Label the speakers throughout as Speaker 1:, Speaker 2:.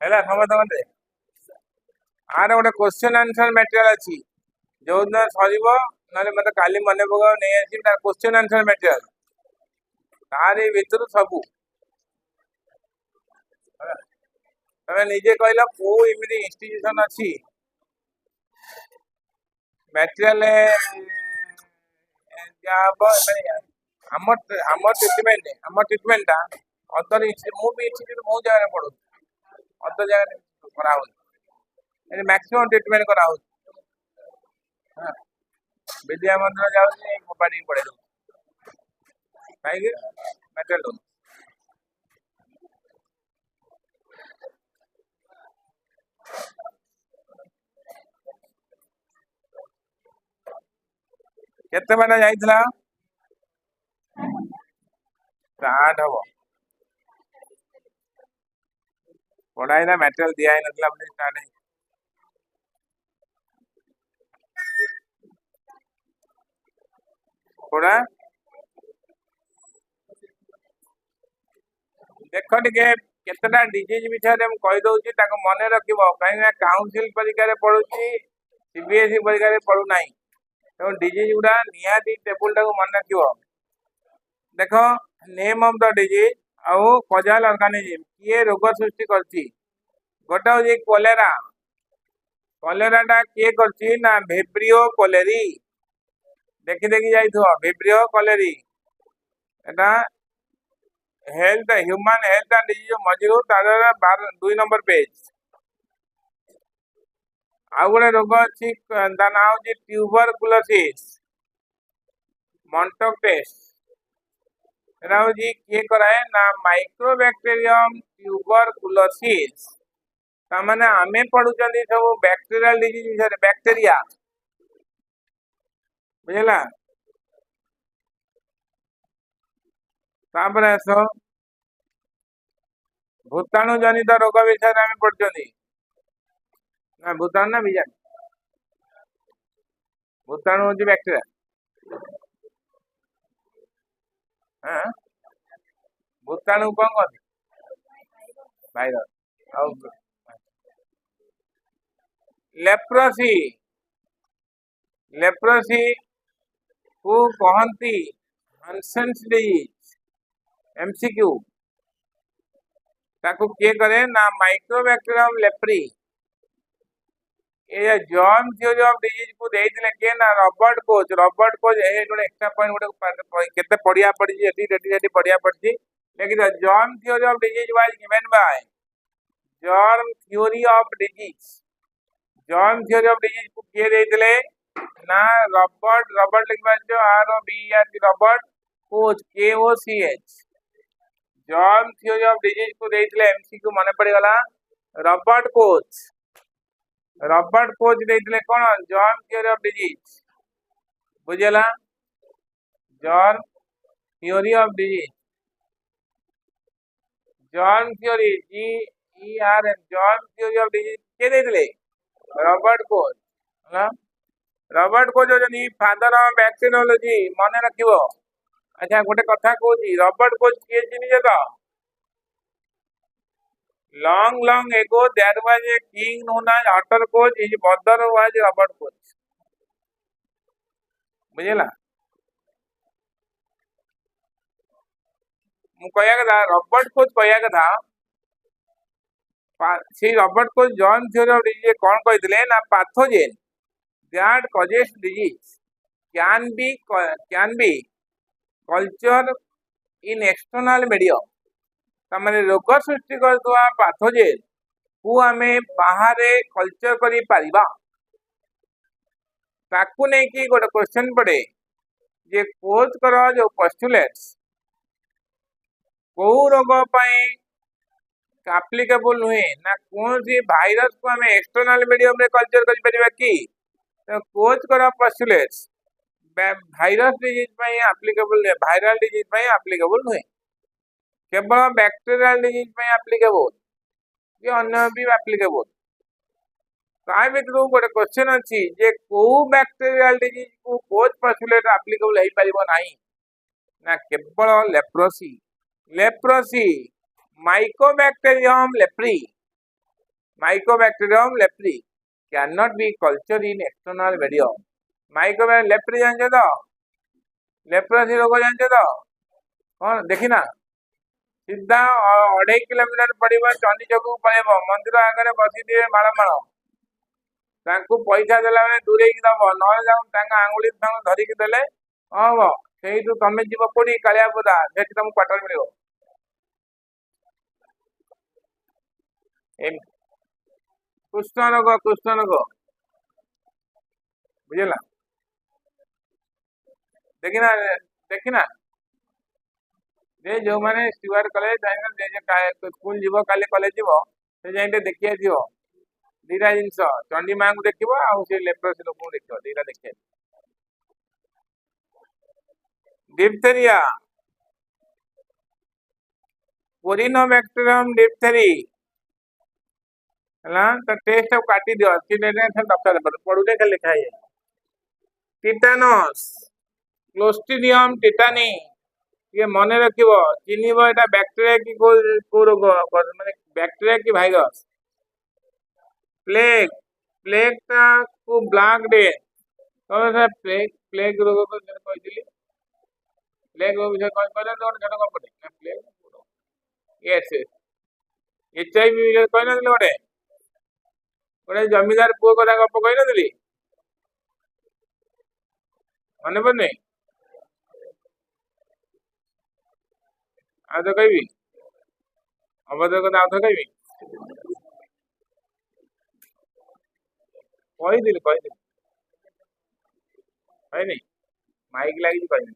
Speaker 1: है समझ आर गोटे क्वेश्चन आंसर मटेरियल अच्छी जो दिन सर ना मत काली मन पक नहीं आस क्वेश्चन आंसर मटेरियल तारी भितर सबू तमें निजे कहल को इमती इंस्टीट्यूशन अच्छी मटेरियल आम ट्रिटमेंट अदर मुझे बहुत जगह पढ़ू अदर जगह कराऊँ मैक्सिमम ट्रिटमेंट कराऊँ विद्या मंदिर जाऊँगी मोबाइल पढ़े कहीं मटेरियल केते बार जाइथिला स्टार्ट हम पढ़ाई ना मटेरियल दिया ही नथला बोले स्टार्ट है पढ़ा देख टिके केतेटा डिजीज विषय में कही दउची ताको मन रखिबो कहीं काउंसिल परीक्षा रे पढुची सीबीएसई परीक्षा रे पढु नाही तो डिजीज गुड़ा निहाती टेबुल टाक मन रख देख नेम ऑफ द डिजीज आउ कजाल ऑर्गेनिज्म किए रोग सृष्टि करछि गोटे हूँ कोलेरा कोलेराटा किए करछि ना भेब्रियो कोलेरी देखी देखी जाइथो भेब्रियो कोलेरी एटा health human health and disease मझिरू तार 2 नंबर पेज आउ गोटे रोग अच्छी ता ना हूँ ट्यूबरकुलोसिस मॉन्टॉक टेस्ट एटा हूँ किए कराए ना माइक्रोबैक्टेरियम ट्यूबरकुलोसिस तामाने आमे पढ़ुचंदी सब बैक्टीरियल डिजीज विषय बैक्टीरिया बुझला तापर आस भूताणु जनित रोग विषय आम पढ़ुचंदी ना भूताणु ना बीजाणु भूताणु हूँ बैक्टीरिया हाँ भूताणु कौन कहते वायरस लेप्रोसी लेप्रोसी को कहती हंसेंस डिजीज एमसीक्यू ताको किए करे ना माइक्रोबैक्टीरियम लेप्री ये जर्म थ्योरी ऑफ डिजीज को देइथिले के ना रॉबर्ट कोच ए गोटे एक्स्ट्रा पॉइंट गोटे केते पढ़िया पड़ी एटी पढ़िया पड़ी लेकिन germ theory of disease was given by germ theory of disease germ theory of disease को किए देइथिले ना रॉबर्ट लिखबा जो R O B R T Robert Koch K O C H germ theory of disease को देइथिले MCQ माने पड़ी गला रॉबर्ट कोच देइथिले कोन जर्म थ्योरी ऑफ डिजीज बुझला germ theory of disease germ theory G E R M germ theory of disease के देइथिले रॉबर्ट कोच होला रॉबर्ट कोच होजनी फादर ऑफ बैक्टीरियोलॉजी मन रखिबो अच्छा गोटे कथा कहूँ रॉबर्ट कोच किए चिन्ह तो long ago there was a king known as Otter Koch. His mother was Robert Koch. बुझेला मु कहया कथा रॉबर्ट कोच कहया कथा सी Robert Koch germ theory of disease कौन कहते ना pathogen that causes disease can be culture in external medium तमाने रोग सृष्टि करथुआ पैथोजेन को आमे बाहरे कल्चर करी पारिबा ताकू नहीं कि गोटे क्वेश्चन पड़े जे कोच कर जो पोस्टुलेट्स को रोग एप्लीकेबल नुहे ना कौन सी भाइरस को आम एक्सटर्नल मीडियम रे कल्चर करि परिबा कि तो कोच कर पोस्टुलेट्स भाइरस डिजीज पई एप्लीकेबल नुहे वायरल डिजीज पई एप्लीकेबल नुहे केवल बैक्टीरियल डिजीज पई एप्लीकेबल कि अन्य भी एप्लीकेबल ता भितर गोटे क्वेश्चन अच्छी जे को बैक्टीरियल डिजीज को कोच पोस्टुलेट एप्लीकेबल हो पारिबो नाही ना केवल leprosy Mycobacterium leprae Mycobacterium leprae can not be culture in external medium. Mycobacterium leprae जानते तो, लेप्रोसी रोग जानते तो कौन देखी ना, सीधा 2.5 किलोमीटर पड़ो चंडी चौक पलैब मंदिर आगे बसी थे माड़ माड़ पैसा देला दूरे दब ना आंगुली धरिकी देले हम से तुम जीव कौटी कालियापुदा से तुमको क्वार्टर मिल कृष्ण रोग बुझेगा देखना देखना जो मैंने स्टुअर्ड कले स्कूल जीव काली कलेज जीव से जाए देखी आसो दीटा जिनस चंडी माँ को देख लेप्रोसी लोक देख दीटा देखिए डिप्थेरिया कोरिनोबैक्टीरियम डिप्थेरी है तो टेस्ट काटी दियो डॉक्टर पढ़ुले खाली लिखा है टिटानस क्लोस्ट्रिडियम टिटानी ये मन रखिब चिन्हब एटा बैक्टेरिया की को रोग माने बैक्टेरिया की भाइरस प्लेग प्लेग को ब्लैक डेथ तो प्लेग प्लेग रोग को कहली प्लेग रोग विषय कौन कहले तो जन को पड़े प्लेग यस एचआईवी विषय कह ना गोटे गोटे जमीदार पुओ कथा गप कही नी मन पड़े आ तो कही अभद्र कथा आउ तो कही कहनी माइक लगी कहनी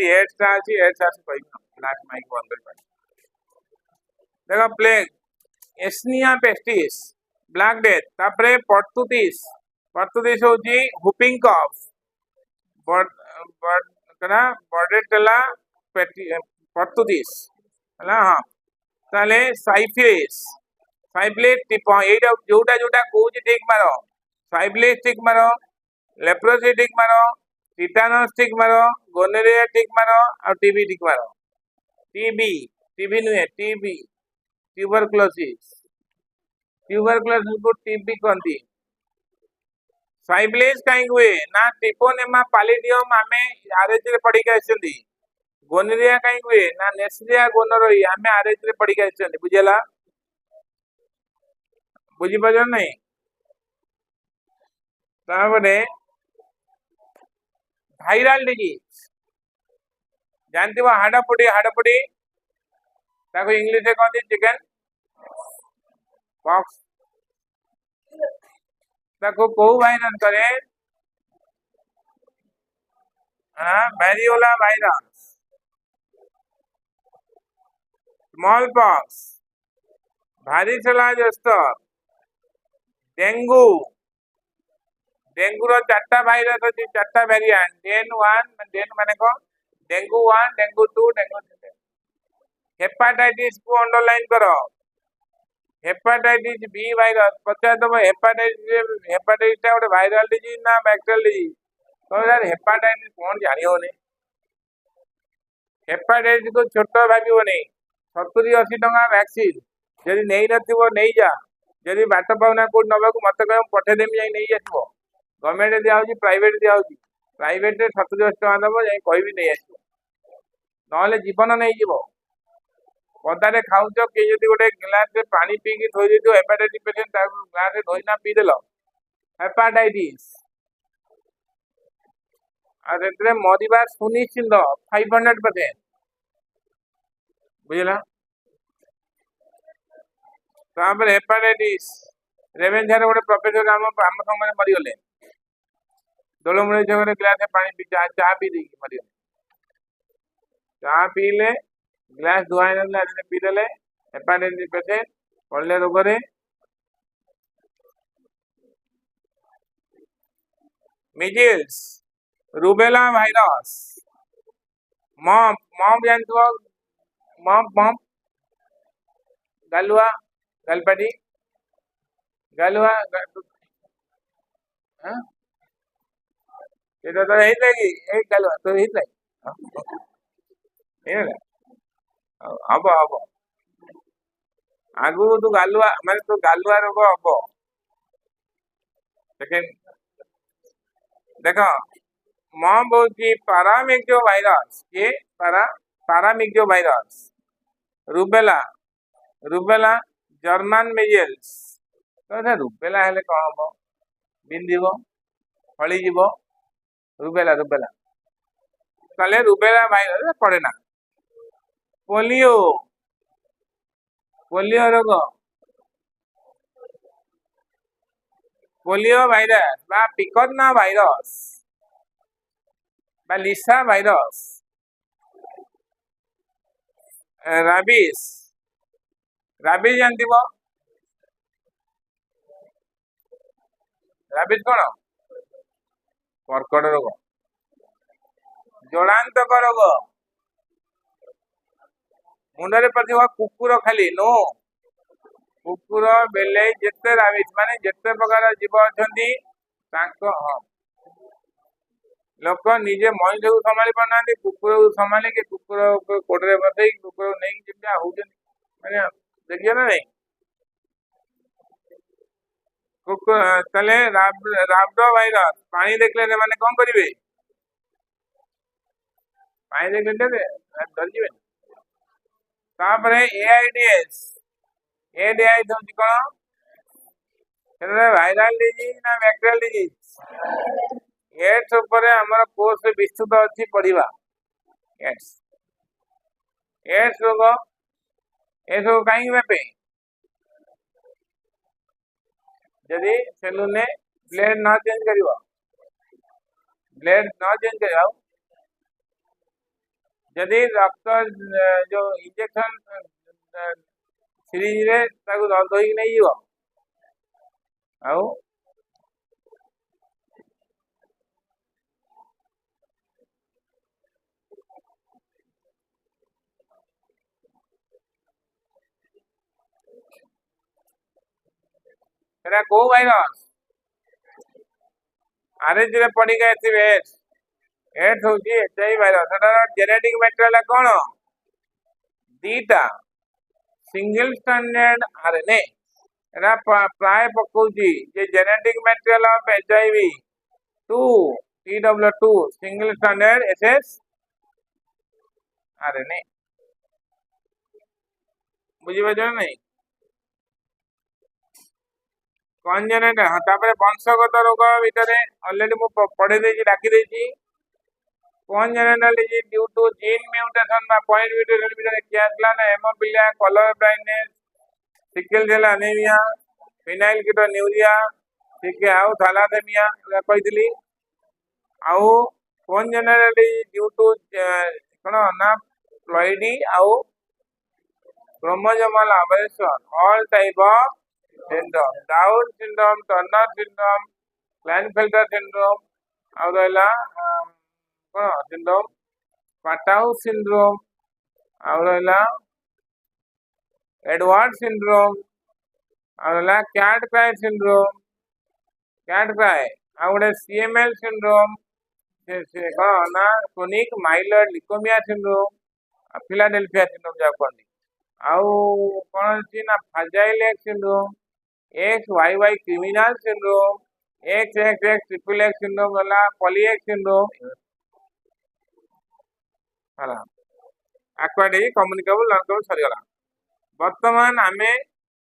Speaker 1: एड्स अच्छी एड्स लास्ट माइक बंद कर देखो प्लेग एस्निया पेस्टिस ब्लैक डेथ तापरे पर्तुतीस पर्तुतीस होची हुपिंग कफ बर्डेटेला पर्तुतीस है हाँ ताले साइफिलिस साइफिलिस टिप एटा जोटा जोटा कहूँ टिक मार साइफिलिस टिक मार लेप्रोसी टिक मार टिटानस टिक मार गोनोरिया टिक मार और टीबी टिक मार टीबी टीबी नुहे टीबी ट्यूबरक्लोसिस ट्यूबरक्लोसिस को टीबी कहती साइफिलिस कहीं हुए ना ट्रिपोनेमा पालिडियम आमे आरएच रे पढ़ी के आछंदी गोनोरिया कहीं हुए ना नेस्लिया गोनोरोई आमे आरएच रे पढ़ी के आछंदी बुझेला बुझी पाजन नहीं ताबरे भाइराल डिजीज जानती वो हाड़ापुड़ी ताको इंग्लिश में कहते चिकन पॉक्स ताको को वायरस करे variola virus smallpox varicella zoster dengue dengue रो 4टा भाइरस अछि 4टा वेरिएंट डेन माने को डेंगू 1 डेंगू 2 डेंगू 3 हेपाटाइटिस को अंडरलाइन करो हेपाटाइटिस बी वायरस पचार दब हेपाटाइटिस गोटे वायरल डिजीज ना बैक्टेरियल डिजीज तो यार हेपाटाइटिस कौन जानी होने हेपाटाइटिस को छोट भाव नहीं 70-80 टका वैक्सीन जदि नहीं नथिबो नहीं जा जदि बाट पाउना को नबाकू मत कह पठेदेमी जाई नहीं आसो गवर्नमेंट दिया प्राइवेट दिया प्राइवेट 70-80 टका दब जाई कहि नहीं आसो ना जीवन नहीं जीव पदारे खाऊच किए जब गोटे गिलास पानी पीकी थोई दे हेपाटाइटिस पेसेंट ग्लास धोईना पीदेल हेपाटाइटिस मरवा सुनिश्चित 500% बुझला हेपाटाइटिस रेवेन्सार गोटे प्रोफेसर आम समय मरीगले दोलमुड़ी छक गिलास पानी पी चा पी दी मरीगले चा पीले ग्लास धुआई ना पीदेले हेपाटाइटिस पेसेंट पड़े रोग मिजिल्स रूबेला भाइरस मम जानते मम गलुआ गलपाटी गलुआ এটা তো ହେଇଥିଲା କି ଏଇ କାଲି ତ ହେଇଥିଲା ହେଇଗଲା ହବ ହବ ଆଗକୁ ତୁ ଗାଲୁଆ ମାନେ ତୁ ଗାଲୁଆ ରୋଗ ହବ ସେକେଣ୍ଡ ଦେଖ ମମ୍ ହଉଛି ପାରାମିକ୍ସୋ ଭାଇରସ କିଏ paramyxo virus rubella rubella German ମିଜେଲ୍ସ ତ ରୁବେଲା ହେଲେ କଣ ହବ ବିନ୍ଧିବ ଫଳିଯିବ ରୁବେଲା ରୁବେଲା ତାହେଲେ ରୁବେଲା ଭାଇରସ ପଡେ ନା ପୋଲିଓ ପୋଲିଓ ରୋଗ ପୋଲିଓ ଭାଇରସ বা ପିକର୍ନା ଭାଇରସ বা লিসা ভাইরস রাবিস রাবিস জানিଥିବ ରାବିସ୍ କଣ କର୍କଟ ରୋଗ ଜଳାନ୍ତକ ରୋଗ ମୁଣ୍ଡରେ ପଡିଥିବା କୁକୁର ଖାଲି नो କୁକୁର ବିଲେଇ ଯେତେ ରାବିସ୍ ମାନେ ଯେତେ ପ୍ରକାର ଜୀବ ଅଛନ୍ତି ତାଙ୍କ ଲୋକ ନିଜେ ମଣିଷକୁ ସମ୍ଭାଳି ପାରୁନାହାନ୍ତି କୁକୁରକୁ ସମ୍ଭାଳିକି କୁକୁର କୋଡରେ ବସେଇ କୁକୁରକୁ ନେଇକି ଯେମିତି ହଉଛନ୍ତି ମାନେ ଦେଖିବ ନା ନାଇଁ କୁକୁର ତାହେଲେ ରାବଡୋ ଭାଇରସ ପାଣି ଦେଖିଲେ ସେମାନେ କଣ କରିବେ ପାଣି ଦେଖିଲେ ଡରିଯିବେ ତାପରେ ଏଆଇଡିଏସ୍ ଏଆଇଡିଏସ୍ ହଉଛି କଣ ସେଟା ଭାଇରାଲ ଡିଜିଜ ନା ବ୍ୟାକ୍ଟେରିଆଲ ଡିଜିଜ ଏଡ୍ସ ଉପରେ ଆମର କୋର୍ସ ବିସ୍ତୃତ ଅଛି ପଢିବା ଏଡ୍ସ ଏଡ୍ସ ରୋଗ ଏସବୁ କାହିଁକି ବ୍ୟାପେ ଯଦି ସେଲୁନେ ବ୍ଲେड न चेंज करिवो ब्लेड न चेंज करियो जदि रक्त जो इंजेक्शन सिरिंज रे ताकू धोई नहीं जीवो आउ सेटा को वायरस आरएच रे पड़ी गए थे एड्स होची एचआईवी वायरस सेटा जेनेटिक मटेरियल कोन दीटा सिंगल स्टैंडर्ड आरएनए एटा प्राय पकोची जे genetic material of HIV 2 TW2 single standard SS RNA बुझी बजो नहीं कंजेनेटल हाँ तापर वंशगत रोग भितर ऑलरेडी मु पढ़े देछि डाकी देछि congenital disease due to gene mutation बा पॉइंट म्यूटेशन भितर किया आसला ना haemophilia colour blindness sickle cell anaemia phenylketonuria ठीक है आउ थैलासेमिया कहितली आउ कंजेनेटल डिजीज ड्यू टू कोन ना प्लॉइडी आउ chromosomal aberration all type of syndrome Down syndrome Turner syndrome Klinefelter syndrome ଆଉ ରହିଲା କଣ syndrome Patau syndrome ଆଉ ରହିଲା Edwards syndrome ଆଉ ରହିଲା cat cry syndrome ଆଉ ଗୋଟେ CML syndrome ସେ କଣ ନା chronic myeloid leukemia syndrome Philadelphia syndrome ଯାକୁ କହନ୍ତି ଆଉ କଣ ଅଛି ନା fragile X syndrome XYY criminal syndrome XXX triple X syndrome वाला poly X syndrome वाला aquatic communicable non-communicable सरी गला वर्तमान आमे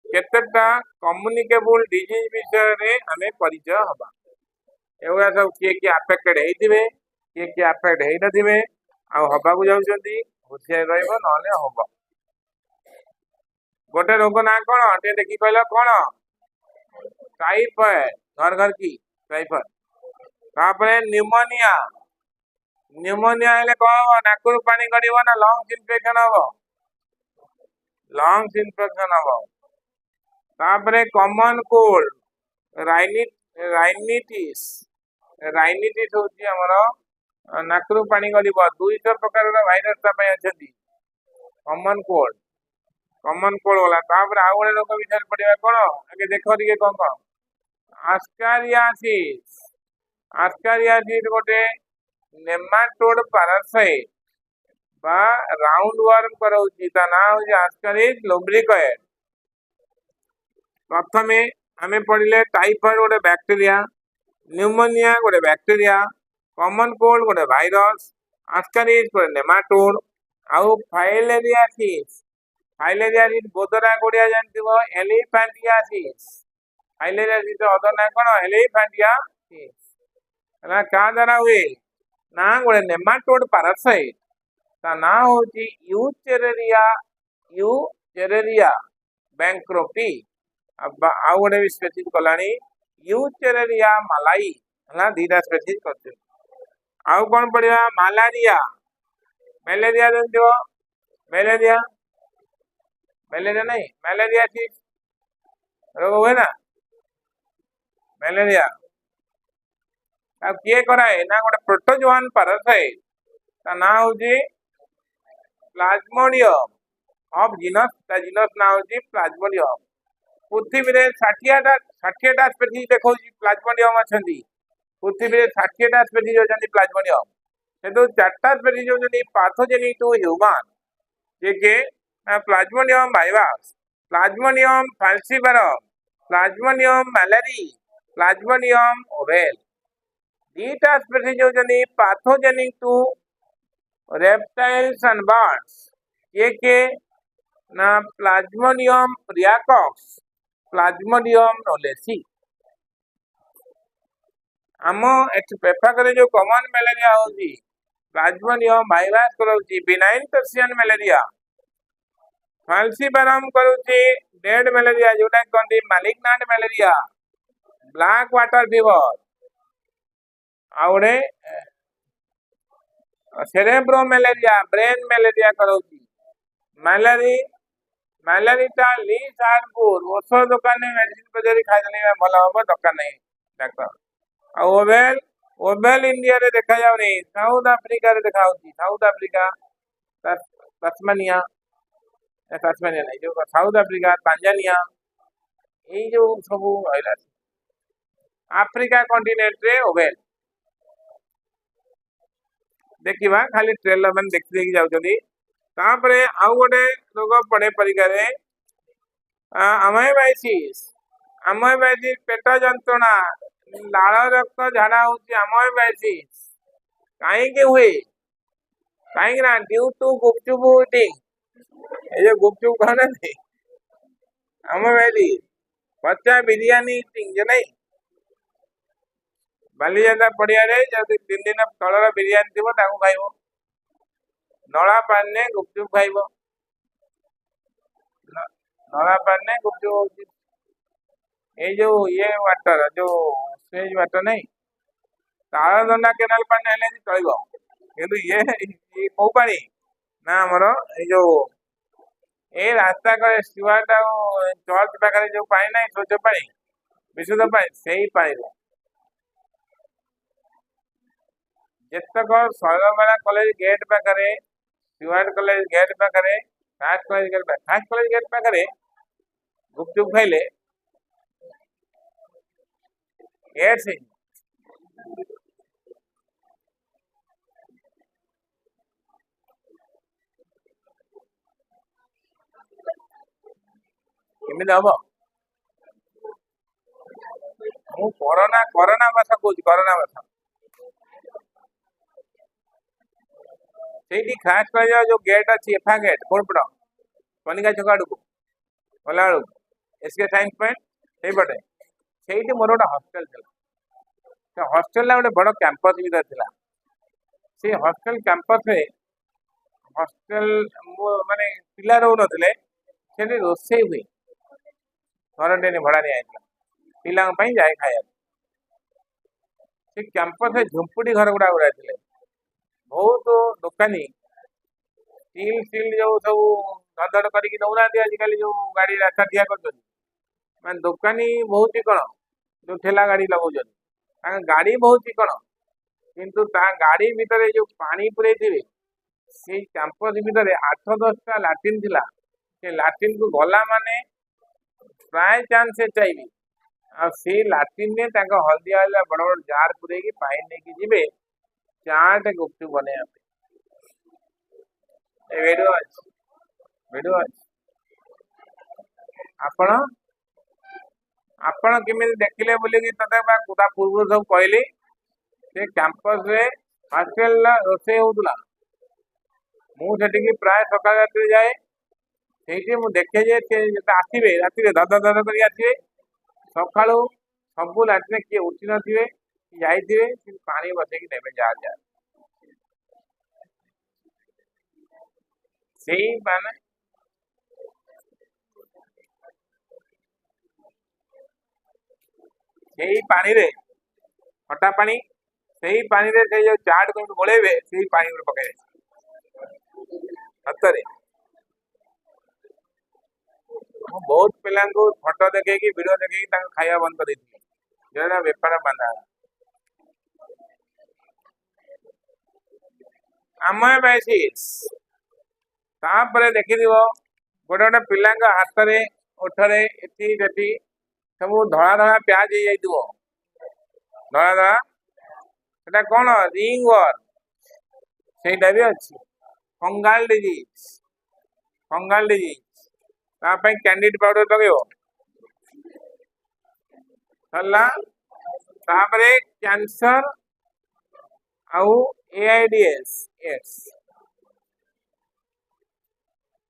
Speaker 1: केतेटा कम्युनिकेबल डिजीज विषय रे आमे परिचय हबा एवरा सब के अफेक्टेड हेतिबे के अफेक्ट हेइ नथिबे आ हबा को जाउछंती होशियार रहइबो नले हबो गोटे रोग ना कोन ते देखि कहला कोन टाइफाइड घर की टाइफाइड तापरे न्यूमोनिया न्यूमोनिया हेले कौन नाकुर पानी गड़िबो ना लंग्स इन्फेक्शन हबो लंग्स इन्फेक्शन हबो तापरे कॉमन कोल्ड राइनिटिस राइनिटिस होची हमरो नाकुर पानी गड़िबो 200 प्रकार वायरस ता पय अछंती कॉमन कोल्ड वाला तापरे आ गोटे रोग विषय पड़िबा कोन आगे देखो दिके कोन कोन आस्कारियासिस आस्कारियासिड गोटे नेमाटोड पैरासाइट बा राउंड वर्म कराउची ता ना हो आस्कारिस लुब्रिकएट। प्रथमे आमे पढ़िले टाइफॉइड गोटे बैक्टीरिया, न्यूमोनिया गोटे बैक्टीरिया, कॉमन कोल्ड गोटे वायरस, आस्कारिस गोटे नेमाटोड आउ फाइलेरियासिस। फाइलेरियासिस बोदरा गोड़िया जानथिबो एलिफैंटियासिस। फाइलेरियासिस अदर ना कोन एलिफैंटियासिस ना का द्वारा हुए ना गोटे नेमाटोड पैरासाइट ता ना होची यूचेरेरिया बैंक्रोपी। अब आउ गोटे भी स्पेसीज कलानी यूचेरेरिया मलाई हला दीटा स्पेसीज करते। आउ कोन पड़िया मलेरिया। मलेरिया जानथिबो मलेरिया मलेरिया नहीं मलेरियासिस रोग हुए ना मलेरिया अब किए कराए ना गोटे प्रोटोजोआन पैरासाइट ता ना होची प्लाज्मोडियम ऑफ जीनस ता जीनस ना होची प्लाज्मोडियम। पृथ्वी रे 60टा स्पेसीज देखो प्लाज्मोडियम अछंती। पृथ्वी रे 60टा स्पेसीज अछंती प्लाज्मोडियम सेतो 4टा स्पेसीज होचंती पैथोजेनिक टू ह्यूमन जे के plasmodium vivax, plasmodium falciparum, plasmodium malariae, plasmodium ovale. दीटा स्पेसीज होचंती pathogenic to reptiles and birds ये के ना प्लाज्मोडियम रियाकॉक्स, प्लाज्मोडियम नोलेसी। आम एट पेफा करे जो कॉमन मलेरिया होची प्लाज्मोडियम वाइवाक्स करूची बिनाइन पर्सियन मलेरिया, फाल्सिपारम करूची डेड मलेरिया जोटा कहते malignant malaria, black water fever आउडे सेरेब्रो मलेरिया ब्रेन मलेरिया करूची। मलेरी मलेरिया लीज हार्मफुल औषध दुकान में मेडिसिन बजारी खाइले भल हम दरकार नहीं डॉक्टर। ओवेल ओवेल इंडिया रे देखा जाउनी साउथ अफ्रीका रे देखा होची साउथ अफ्रीका तस्मानिया तस्मानिया नहीं जो साउथ अफ्रीका तांजानिया ये जो सब आइला अफ्रीका कॉन्टिनेंट रे ओवेल देखिबा खाली ट्रेलर मन देखि देखि जाउछनी। तापरे आउ गोटे रोग पड़े परिकारे अमाइबाइसिस। अमाइबाइसिस पेट जंत्रणा लाल रक्त झाड़ा होची अमाइबाइसिस काहे के हुए काहे ना ड्यू टू गुपचुप ईटिंग ये गुपचुप खाना नहीं अमाइबाइसिस बच्चा बिरयानी ईटिंग जे नहीं बालीजाता पड़िया रे जब 3 दिन तलर बिरयानी थी ताकू खाइबो नला पाने गुपचुप खाइबो नला पाने गुपचुप ये जो ये वाटर जो स्वेज वाटर नहीं तालदंडा केनाल पानी हेले चलिबो किंतु ये को पानी ना हमरो ये जो ए रास्ता का स्टुअर्ट चर्च पाखे जो पानी नहीं स्वच्छ पानी विशुद्ध पानी से ही पानी जितक शैलबाला कॉलेज गेट पाखे स्टुअर्ट कॉलेज गेट पाखे फास्ट कॉलेज गेट पाखे गुपचुप खाइले गेट से केमिति हम मु कोरोना कोरोना भाषा कहूँ कोरोना भाषा से खास कर जो गेट अच्छी एफा गेट कोड़पड़ कनिका छक आड़ को गला बेलू एसके साइंस पॉइंट से पटे से मोर गोटे हस्टेल था हस्टेल गोटे बड़ कैंपस भी था से हस्टेल कैंपस में हस्टेल माने पिला रोन से रोसे हुए घर टे भड़ा निया पिला जाए खाया से कैंपस झुंपुड़ी घर गुड़ा गुड़ा थे बहुत दुकानी स्टील स्टील जो सब धड़ करके दौना आजिकल जो गाड़ी रास्ता ठिया कर दुकानी बहुत ही कण जो ठेला गाड़ी लगा गाड़ी बहुत ही कण किंतु गाड़ी भितर जो पानी पुरे थे से कैंपस भितर 8-10टा लाट्रिन थिला से लाट्रिन को गला माने प्राय चांस चाहिए आ सी लाट्रिन रे तांको हल्दिया वाला बड़ बड़ जार पुरे की पानी लेके जिबे चाट गुपचुप बने ए वीडियो अछि आपण आपण केमिति देखिले बोली कि तते बा कुदा पूर्व सब कहली से कैंपस रे हॉस्टल रोसे होतला मु सेठी प्राय सकाळ रात्री जाए ସେଇଠି ମୁଁ ଦେଖେ ଯେ ସେ ଯେତେ ଆସିବେ ରାତିରେ ଧଦ ଧଦ କରି ଆସିବେ ସକାଳୁ ସବୁ ଲାଟ୍ରିନ୍ କିଏ ଉଠି ନଥିବେ ଯାଇଥିବେ ପାଣି ବସେଇକି ନେବେ ଯାହା ଯାହା ସେଇ ମାନେ ସେଇ ପାଣିରେ ଖଟା ପାଣି ସେଇ ପାଣିରେ ସେ ଯୋଉ ଚାଟ को ଗୋଳେଇବେ ସେଇ ପାଣି ଉପରେ ପକେଇବେ ସତରେ ମୁଁ ବହୁତ ପିଲାଙ୍କୁ ଫଟୋ ଦେଖେଇକି ଭିଡିଓ ଦେଖେଇକି ତାଙ୍କୁ ଖାଇବା ବନ୍ଦ କରିଦେଇଥିଲି ଯୋଉଟା ବେପାର ବାନ୍ଧା ଆମ ବେସିସ୍ ତାପରେ ଦେଖିଥିବ ଗୋଟେ ଗୋଟେ ପିଲାଙ୍କ ହାତରେ ଓଠରେ ଏଠି ସେଠି ସବୁ ଧଳା ଧଳା ପ୍ୟାଚ୍ ହେଇଯାଇଥିବ ଧଳା ଧଳା ସେଟା କଣ ରିଙ୍ଗ ୱାର୍ମ ସେଇଟା ବି ଅଛି ଫଙ୍ଗାଲ डिजीज ତା ପାଇଁ କ୍ୟାଣ୍ଡିଡ ପାଉଡର ଲଗେଇବ ହେଲା ତାପରେ କ୍ୟାନ୍ସର ଆଉ AIDS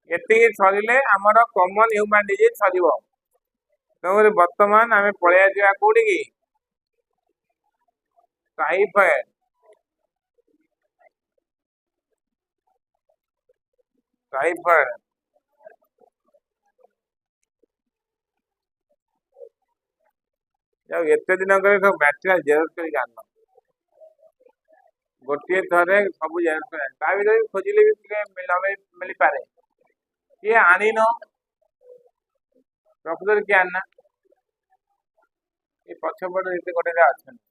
Speaker 1: ଏତିକି ସରିଲେ ଆମର କମନ ହ୍ୟୁମାନ डिजीज ସରିବ ତେଣୁକରି ବର୍ତ୍ତମାନ ଆମେ ପଳେଇ ଆସିବା କୋଉଠିକି ଟାଇଫଏଡ ଯାଉ ଏତେ ଦିନ ପରେ ସବୁ ମ୍ୟାଟେରିଆଲ ଜେରକ୍ସ କରି ଜାଣିଲ ଗୋଟିଏ ଥରେ ସବୁ ଜେରକ୍ସ ତା ଭିତରେ ଖୋଜିଲେ ବି ଟିକେ ମିଳିପାରେ କିଏ ଆଣିନ ପ୍ରକୃତରେ କିଏ ଆଣିନା ଏ ପଛପଟେ ଏତେ ଗୋଟେ ଅଛନ୍ତି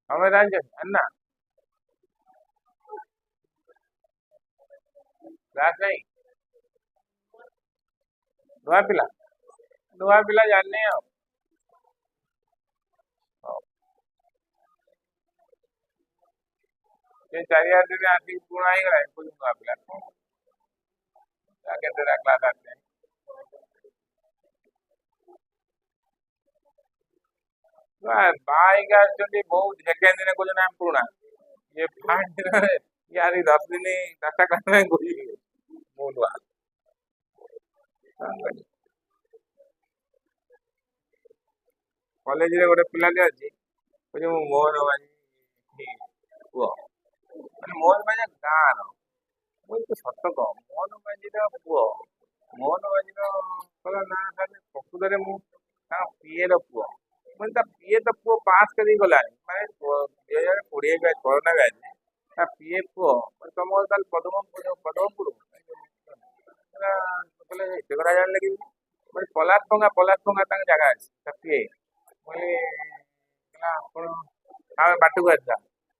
Speaker 1: ତମେ ଜାଣିଛ ଆଣିନା କ୍ଲାସ ନାହିଁ ନୂଆ ପିଲା ଜାଣିନି ଆଉ ये चारियार दिन आती पुणा ही गला कुछ नूआ पिला केतेटा क्लास आते बाइक आछंती बहुत सेकेंड दिन को नाम पुणा ये फास्ट दिन यार 10 दिन 10टा क्लास में गोली मु नूआ कॉलेज रे गोटे पिलाटे अछि कहै मु मोहन माझी पुओ ମାନେ ମୋହନ ମାଝି ଗାଁର ମୁଁ ତ ସତ କହ ମୋହନ ମାଝିର ପୁଅ ମୋହନ ମାଝିର ନା ପ୍ରକୃତରେ ମୁଁ ତାଙ୍କ ପିଏର ପୁଅ ମାନେ ତା ପିଏ ତ ପୁଅ ପାସ୍ କରିକି ଗଲାଣି ମାନେ 2020 ବ୍ୟାଚ୍ କରୋନା ବ୍ୟାଚ୍ ତା ପିଏ ପୁଅ ତମ ତାହେଲେ ପଦମପୁର ଏତେ କଥା ଜାଣିଲେ କି ମାନେ ପଲାଶ ଟଙ୍କା ତାଙ୍କ ଜାଗା ଅଛି ତା ପିଏ ଆପଣ ବାଟକୁ ଆସିଲା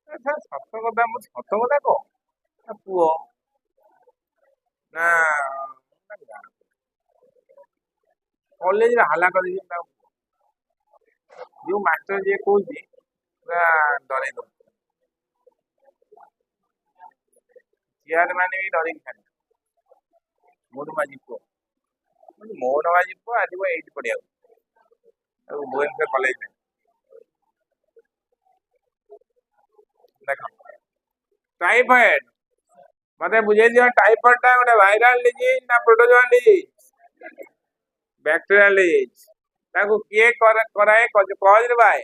Speaker 1: ସତ କଥା ମୁଁ ସତ କଥା କହ ପୁଅ ନା କଲେଜରେ ହାଲା କରିକି ଯୋଉ ମାଷ୍ଟର ଯିଏ କହୁଛି ପୁରା ଡରେଇ ଦଉଛି ଚିଆର ମାନେ ବି ଡରିକି ଖାଲି ମୋହନ ମାଝି ପୁଅ ଆସିବ ଏଇଠି ପଢିବାକୁ ଭୁବନେଶ୍ୱର କଲେଜ ଦେଖ टाइफॉइड मते बुझे दियो टाइफॉइड टा गोटे वायरल डिजीज ना प्रोटोजोआन डिजीज बैक्टीरियल डिजीज ताको किए कराए कॉज रे भाई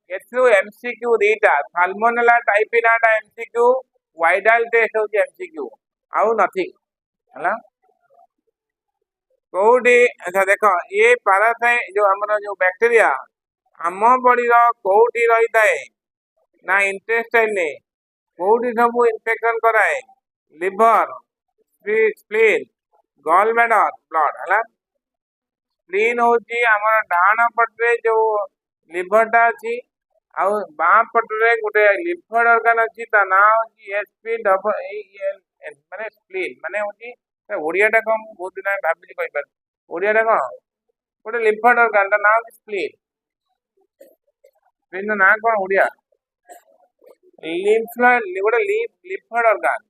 Speaker 1: एथु एमसीक्यू दीटा साल्मोनेला टाइफिनाटा एमसीक्यू वाइडल टेस्ट हो एमसीक्यू आउ नथिंग हला कोडी अच्छा देखो ये पैरासाइट जो हमर जो बैक्टीरिया आम बॉडी रो कोठी रही थाए ना इंटेस्टाइन ने कोठी सब इन्फेक्शन कराए liver spleen gall bladder blood हला स्प्लीन होची हमर डाण पटरे जो लिवर टा अछि आ बां पटरे गोटे लिवर ऑर्गन अछि ता ना होची एसपी डबल एल माने स्प्लीन माने होची ओडिया टा कम बहुत दिन भाबिली कहि पर ओडिया टा कोन गोटे लिम्फेड ऑर्गन ता नाम स्प्लीन। स्प्लीन ना कौन ओडिया लिम्फ गोटे lymphoid organ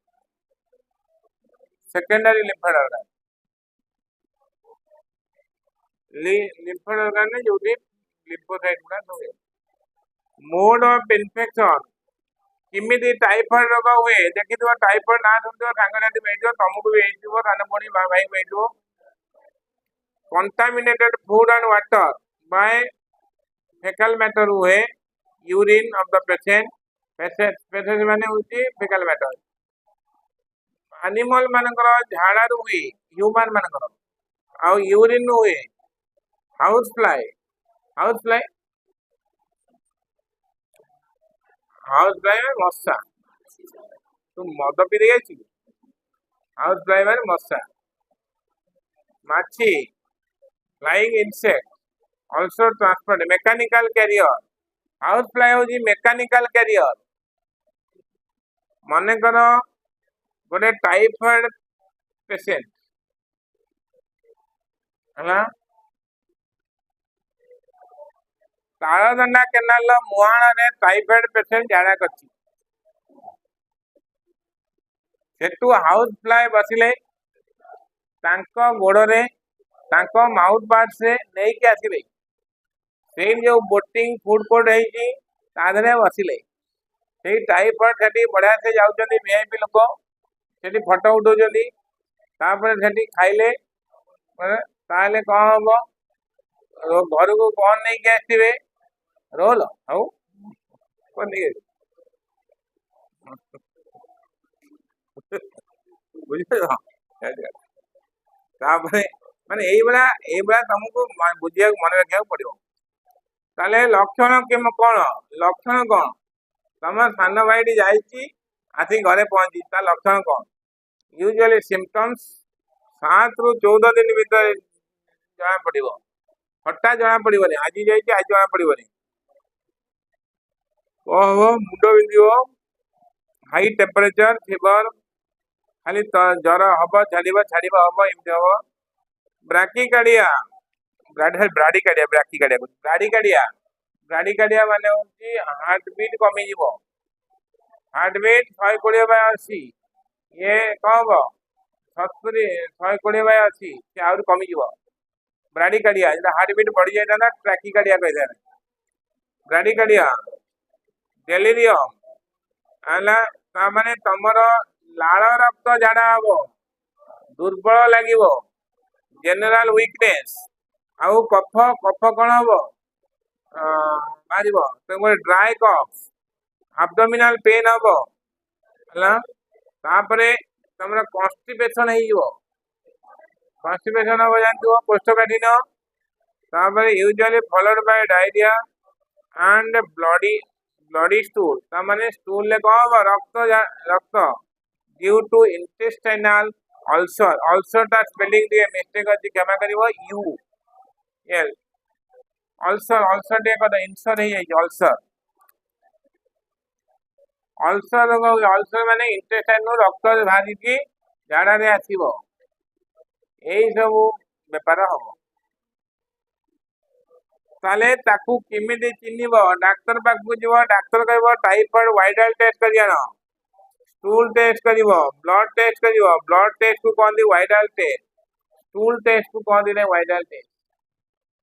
Speaker 1: secondary lymphoid organ lymphoid organ ने जो लिम्फोसाइट गुड़ा हुए। मोड ऑफ इन्फेक्शन किमिति टाइफॉइड रोग हुए देखि टाइफॉइड ना सुन सांगसाथी में तुमको भी सान भाई भाई में contaminated food and water by faecal matter हुए urine of the patient patient माने होची फेकल मैटर एनिमल मानकर झाड़ा हुए ह्यूमन मानकर आ यूरिन हुए हाउस फ्लाई में मशा तू मद पी दे हाउस फ्लाई में मशा माछी flying insect also transport mechanical carrier house fly होची मेकानिकल कैरियर मन कर गोटे टाइफॉइड पेशेंट है तालदंडा केनाल मुहाण टाइफॉइड पेशेंट झाड़ा करु हाउस फ्लाई बसिले गोड़े माउथ पार्ट से नहीं कि आसवे से जो बोटिंग फूड कोर्ट है बसिले से टाइफॉइड से बढ़िया से जाऊँ वीआईपी लोक से फटो उठाऊँ खाइले ताले कौन हम घर को कौन नहीं कि आसवे रोल हाउ कौन नहीं माने यही तुमको बुझे मन रखा पड़ो ताले लक्षण कौन लक्षण कौन तुम सान भाई आसी घरे पहुंची ता लक्षण कौन यूजुअली सिम्पटम्स 7 ରୁ 14 दिन भीतर जना पड़ो हटा जना पड़ोनी आज जाइए आज जना पड़ोनी मुंड बिंद हाई टेम्परेचर फीवर खाली ज्वर हम छाड़ छाड़ हम एमती हम ब्राकिकार्डिया ब्राडिकार्डिया माने हार्ट बीट कमी हार्ट बीट 120/80 ये कम हम 120/80 से आउर कमी ब्राडिकार्डिया हार्ट बीट बढ़ी जाता ट्रैकिकार्डिया कही ब्राडिकार्डिया डेलीरियम है माने तुमर लाल रक्त झाड़ा हम दुर्बल लगे जनरल वीकनेस आउ कफ कौन हम बाहर ड्राई कफ एब्डोमिनल पेन हम तुम कन्स्टिपेशन कन्स्टिपेशन हम जानते कोष्ठकाठिन्य usually followed by diarrhoea and bloody stool माने स्टूल ले कौन हम रक्त due to intestinal ulcer spelling दिए मिस्टेक अच्छी क्षमा कर यू एल अल्सर टे कद इनसर अल्सर अल्सर माने इंटेस्टाइन रक्त बाहरी की झाड़ा में आसो यही सब बेपार हम ताले ताकू किमिति चिन्हब डाक्तर पाखु जीव डाक्तर कह टाइफॉइड वाइडल टेस्ट कर स्टूल टेस्ट कर ब्लड टेस्ट कर ब्लड टेस्ट को कहते वाइडल टेस्ट स्टूल टेस्ट को कहते नहीं वाइडल टेस्ट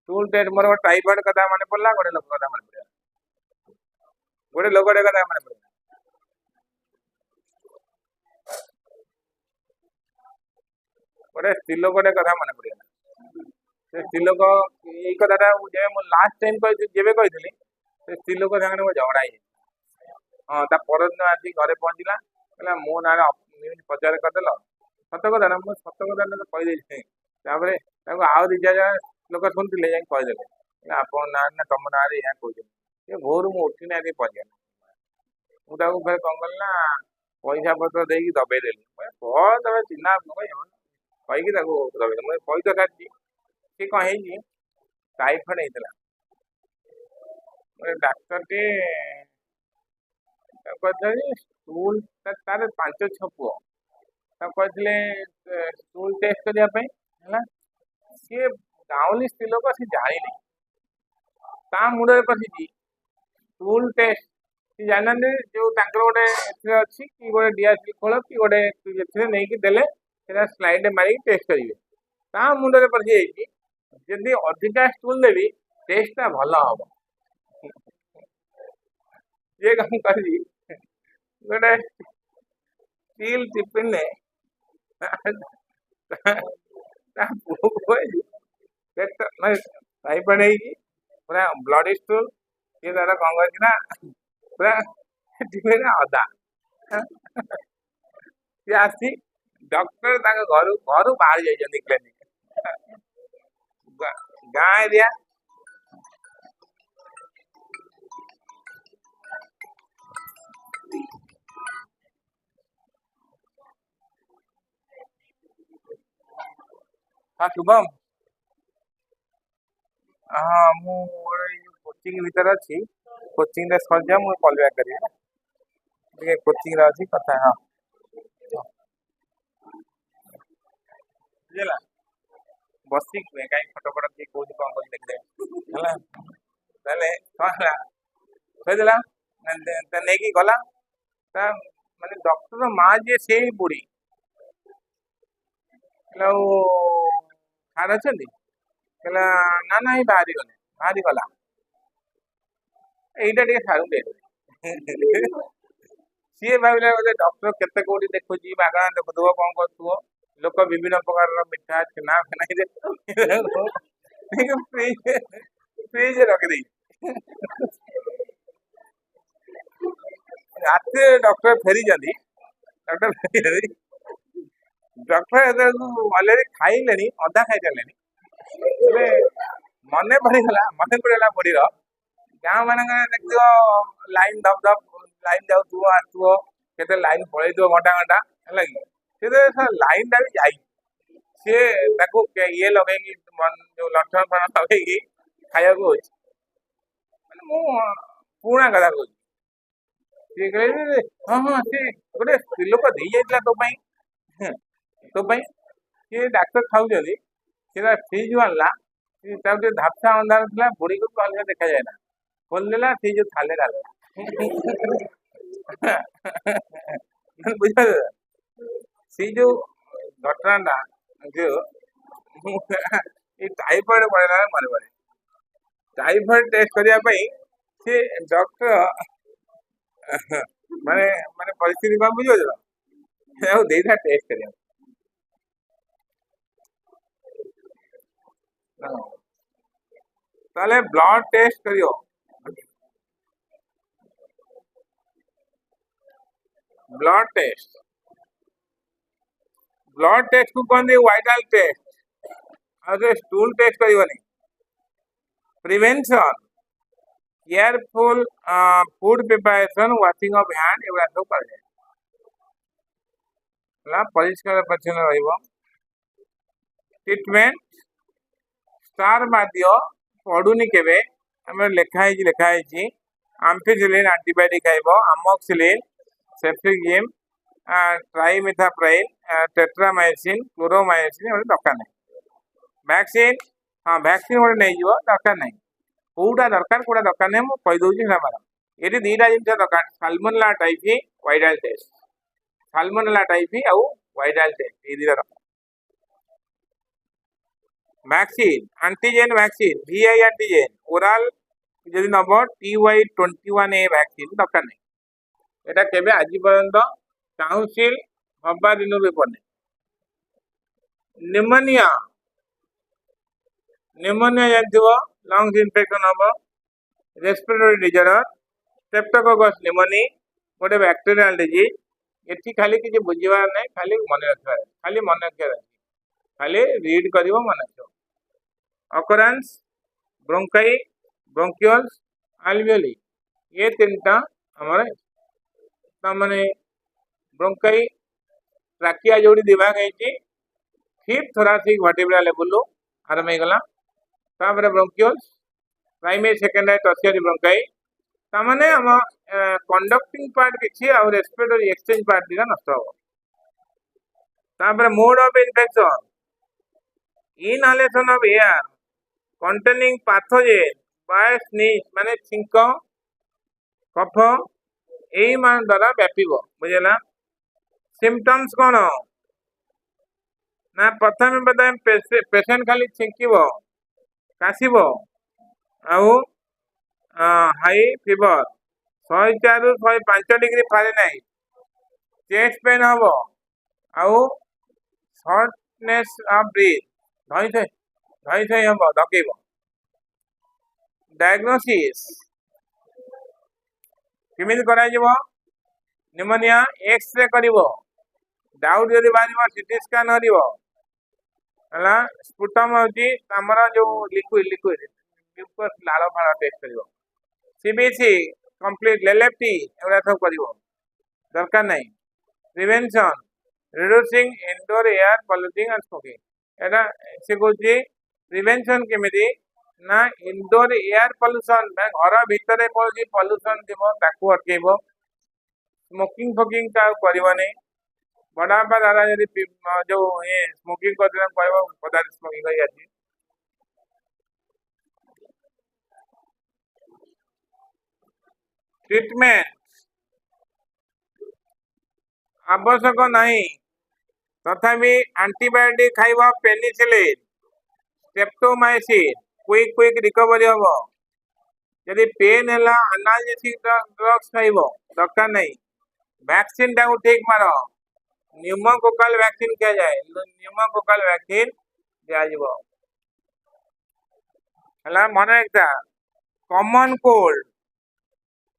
Speaker 1: स्टूल टेस्ट मोर टाइफॉइड कथा मन पड़ा गोटे लोक कथा मन पड़ा गोटे लोकटे कथा मन पड़ा गोटे स्त्री लोकटे कथा मन पड़ा से स्त्री लोक यही कथा लास्ट टाइम जेबे कही से स्त्री लोक सामने झगड़ा हाँ परदिन आसी घरे पहुँचला कहला मो ना प्रचार करदेल सत कथा ना मुझे सत कथा कहीदे आउ दी चार लोक शुणुले जाए कहीदे आप ना ना तुम ना यहाँ कहते भोर मुझे उठिना पहुँचा मुझे फिर कौन कल ना पैसा पत्र दे दबेदेली कौन तुम चिन्ह कहीकि दबे मुझे कही तो सारी सी कौन है टाइफॉइड होता डाक्तर टे स्टूल तार 5-6 पुओ कहते स्टूल टेस्ट करने सी गाँवली स्त्री लोक से जानी ता मुंडे पशिची स्टूल टेस्ट से जानते जो गोटे अच्छी कि गोटे डीआरसी खोल कि गोटे नहीं कि देले स्लाइड मारिक टेस्ट करेंगे ता मुंडे पशि जदि अधिका स्टूल देवी टेस्टा भल हम ये कम कर गोटे स्टील टिफिन ने टाइफाइड पूरा ब्लड स्टूल ये तार कौन करना पूरा टिफिन अदा सी आसी डॉक्टर घर घर बाहर जाइए क्लिनिक गाँ एरिया हाँ शुभम हाँ मु कोचिंग भीतर अच्छी कोचिंग रे सर जा मुझे कॉल बैक करिए कोचिंग रे अच्छी कथा हाँ बुझला बसी कहीं फटो फटो किए कौन कौन कर देखते है ताले कहला कहदेला नहीं कि गला माने डॉक्टर माँ जे से बुढ़ी खाड़ अच्छा ना ना बाहरी गला यहीटा टे सारू दे सी भाविला बोले डॉक्टर केते कोटी देखुची मागणा देखुव कौन कर लोक विभिन्न प्रकार मिठा छेना फेना फ्रिज रखी रात डॉक्टर फेरी जाती डॉक्टर फेरी डॉक्टर अलरेडी खाइले अधा खाई सारे मन पड़गला बड़ी गाँ मान देख लाइन धप धप लाइन जाऊ आसो के लाइन पलि घंटा घंटा है कि लाइन टा भी जाई सी ये लगे जो लठन फन लगे खाया पुणा कथा कहूँ सी कहे हाँ हाँ सी गोटे स्त्री लोक दे जाइला तो सी डाक्तर खाऊ फ्रिज आनला धापसा अंधार था बुढ़ी को अलग देखा जाए ना खोलदेला सी जो थाले बुझा सी जो घटना जो टाइफॉइड पड़ेगा मन पड़े टाइफॉइड टेस्ट करने सी डॉक्टर माने माने परिस्थिति कौन बुझे देता टेस्ट कर ब्लड टेस्ट करियो ब्लड टेस्ट को कहते वाइटल टेस्ट और स्टूल टेस्ट करनी prevention careful food preparation washing of hand एवं सब कर परिष्कार परिच्छन्न ट्रीटमेंट स्टार बाध्य पड़ुनी केवे लिखाई आम्फिसिलिन एंटीबायोटिक खाइब आमोक्सिलिन सेफ्ट्रिजिम ट्राइमिथाप्राइल टेट्रामाइसिन क्लोरोमाइसिन दरकार नहीं वैक्सीन हाँ वैक्सीन गोटे नहीं जीव दरकार नहीं कौटा दरकार कौटा दरकार नहीं मुझे कहीदे ये दीटा जिन दरकार salmonella typhi Widal test salmonella typhi आउ वाइरल टेस्ट ये दीटा दरकार vaccine antigen vaccine VI antigen oral जदि नब TY21A वैक्सीन दरकार नहीं एटा केबे आज पर्यंत काउंसिल हवा दिन पेपर नहीं निमोनिया निमोनिया जानथिबो लंग्स इन्फेक्शन हम रेस्पिरेटरी डिजॉर्डर स्ट्रेप्टोकोकस निमोनी गोटे बैक्टीरियल डिजीज एठी खाली किसी बुझीबार नहीं खाली मन रखिबार खाली मन रखिबार खाली रीड करिवो मन रखिवो अकरेंस ब्रोंकाई ब्रोंकियल्स अल्वियोली ये तीनटा हमर तमने ब्रोंकाई ट्राकिया जोड़ी दिभाग है फिफ्थ थोरासिक वर्टिब्रा लेवल आरंभ हो गला तापर bronchioles primary secondary tertiary bronchi तामाने हम कंडक्टिंग पार्ट किछि और रेस्पिरेटरी एक्सचेंज पार्ट दिगा नष्ट हो तापर mode of infection inhalation of air containing pathogen by sneeze माने छिंक कफ एई मान द्वारा व्यापिबो बुझला। सिम्पटम्स कौन ना प्रथम बताएं पेशेंट खाली छिंकिबो काशिबो आउ हाई फीवर 104 ରୁ 105 डिग्री फारेनहाइट चेस्ट पेन हम आउ शॉर्टनेस ऑफ ब्रीथ धई थई हम धकेब। डायग्नोसिस केमिति करा जिवो निमोनिया एक्सरे करिवो डाउट जदि बारिबो सीटी स्कैन करिवो हला स्पुटम होची हमर जो लिक्विड म्यूकस लाल फाळ टेस्ट करिवो। सीबीसी कंप्लीट लेलेफ्टी एवरा सब करिवो दरकार नहीं। Prevention reducing indoor air polluting and smoking एटा से कोची प्रिवेंशन केमिति ना इंडोर एयर पॉल्यूशन घर भीतर कोची पॉल्यूशन दिबो ताकू अटकेबो। स्मोकिंग फोकिंग का करिवो नहीं बड़ा बा दादा यदि जो ये स्मोकिंग करते कहबो पदार्थ स्मोकिंग करी आछि। ट्रीटमेंट आवश्यक नहीं तथापि एंटीबायोटिक खाइबा पेनिसिलिन स्ट्रेप्टोमाइसिन क्विक रिकवरी हम यदि पेन है एनाल्जेसिक ड्रग्स खाइबो दरकार नहीं। वैक्सीन टाइम ठीक मार न्यूमोकोकल वैक्सीन किया जाए न्यूमोकोकल वैक्सीन दिया हला मन एकटा कॉमन कोल्ड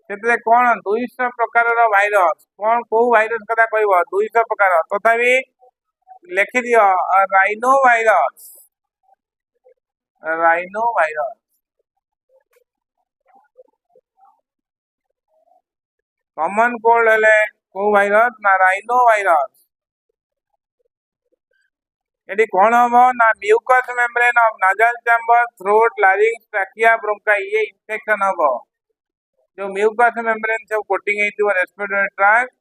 Speaker 1: से कौन 200 प्रकार भाइरस कौन कौ भाइरस कथा कह 200 प्रकार तथापि लिखि दियो राइनो वायरस कॉमन कोल्ड हेले कौ भाइरस ना राइनो वायरस ये कौन हम ना mucus membrane of nasal chamber throat larynx trachea bronchi ये इन्फेक्शन हम जो म्यूकस मेम्ब्रेन सब कोटिंग रेस्पिरेटरी ट्रैक्ट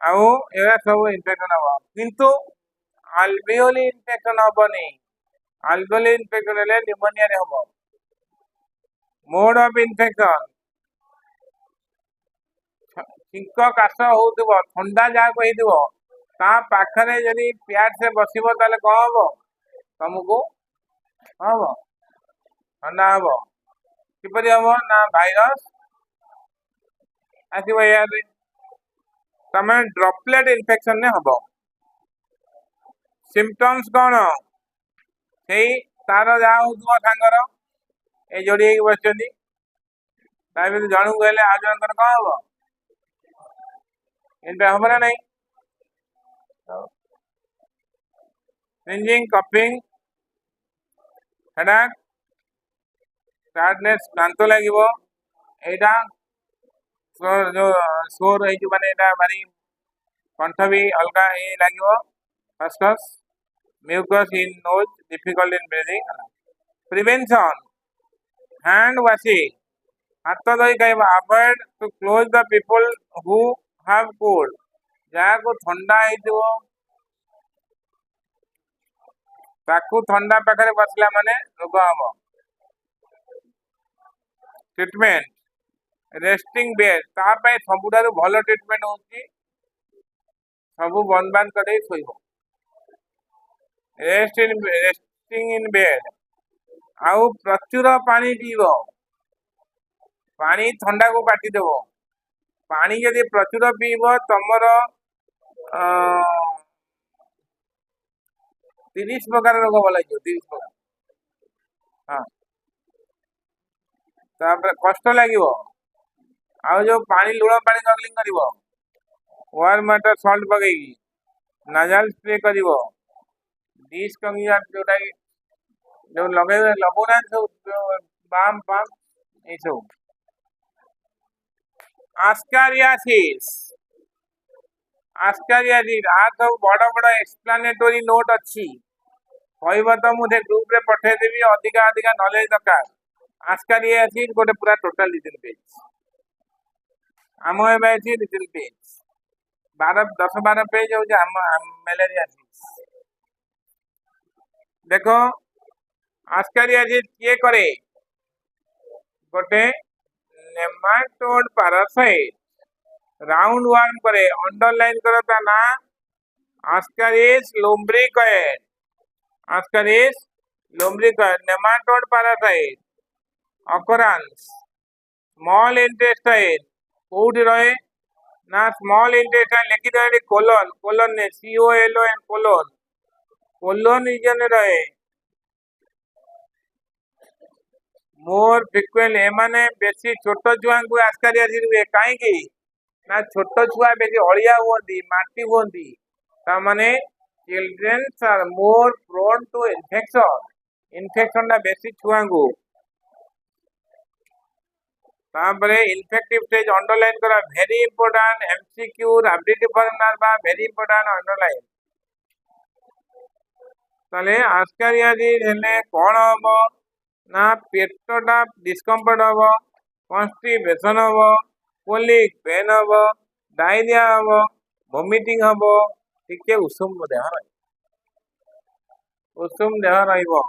Speaker 1: आउ एरा सब इन्फेक्शन हम किंतु अल्वेओली इन्फेक्शन हेनी। अल्वेओली इन्फेक्शन हेले निमोनिया रे हम। मोड ऑफ इन्फेक्शन छिंक काश होउथिबो ठंडा जहाँ को हेदिबो ता पाखरे यदि प्यार से बसिबो ताले कौन हम तुमको हम ठंडा हम किपरि हम ना भाइरस आसीबो यार तमे ड्रॉपलेट इन्फेक्शन ने हम। सिम्पटम्स कौन से तार जहाँ हो सांगर ये जोड़ी बस जन को हेले आ जन कौन हम इनपे हम ना नहीं। Sneezing, coughing, headache, sadness, क्लांत लगिबो एटा जो स्वर है जो माने एटा भारी कंठ भी अलगा ए लगिबो खसखस mucus in nose difficult in breathing. Prevention hand washing हाथ धोई खाइबा avoid to close the people who have cold जहाँ को ठंडा है ताकू ठंडा पाखे बसला माने रोग हम। ट्रीटमेंट रेस्टिंग बेड तापाई सबुठारु भल ट्रीटमेंट होची सबु बंद बंद कर शोइबो रेस्टिंग इन बेड आउ प्रचुर पानी पीबो पानी ठंडा को काटी देबो पानी यदि प्रचुर पीबो तमर 30 प्रकार रोग भल 30 प्रकार हाँ तापर कष्ट लगिबो आउ जो पानी लुण पानी गगलिंग करिवो वार्म वाटर सॉल्ट पकेगी नाजल स्प्रे करिवो डिश कंगिया जोटा जो लगे लगोना सब बाम पाम ए सब। आस्कारियासिस आ सब बड़ बड़ एक्सप्लानेटरी नोट अच्छी कहब तो मुझे ग्रुप रे पठेदेवी अधिका अधिका नॉलेज दरकार। आस्कारियासिस गोटे पूरा टोटल लिटिल पेज आम ए लिटिल पेज 10-12 पेज हो मलेरिया देख आस्कारियासिस किए करे गोटे नेमाटोड पैरासाइट राउंड वर्म करे अंडरलाइन करो ता ना ascaris lumbricoides ascaris lumbricoides nematode parasite occurrence small intestine कोड रहे ना स्मॉल इंटेस्टाइन लिखी दे कोलन कोलन ने COLON कोलन कोलन रीजन रहे मोर फ्रिक्वेंट एमाने बेसी छोट छुआ को आस्कारियासिस हुए कहीं ना छोट छुआ बेसी अलिया हुई माटी हुई ताने childrens are more prone to infection टा बेसी छुआ को इन्फेक्टिव स्टेज अंडरलाइन करा very important MCQ rapid former very important underline ताले आस्कारियासिस हेले कोन हबो ना पेटटा डिस्कम्फर्ट हबो कॉन्स्टिपेशन हबो कोलिक पेन हबो डायरिया हबो वोमिटिंग हबो टिके उषुम देह रहइबो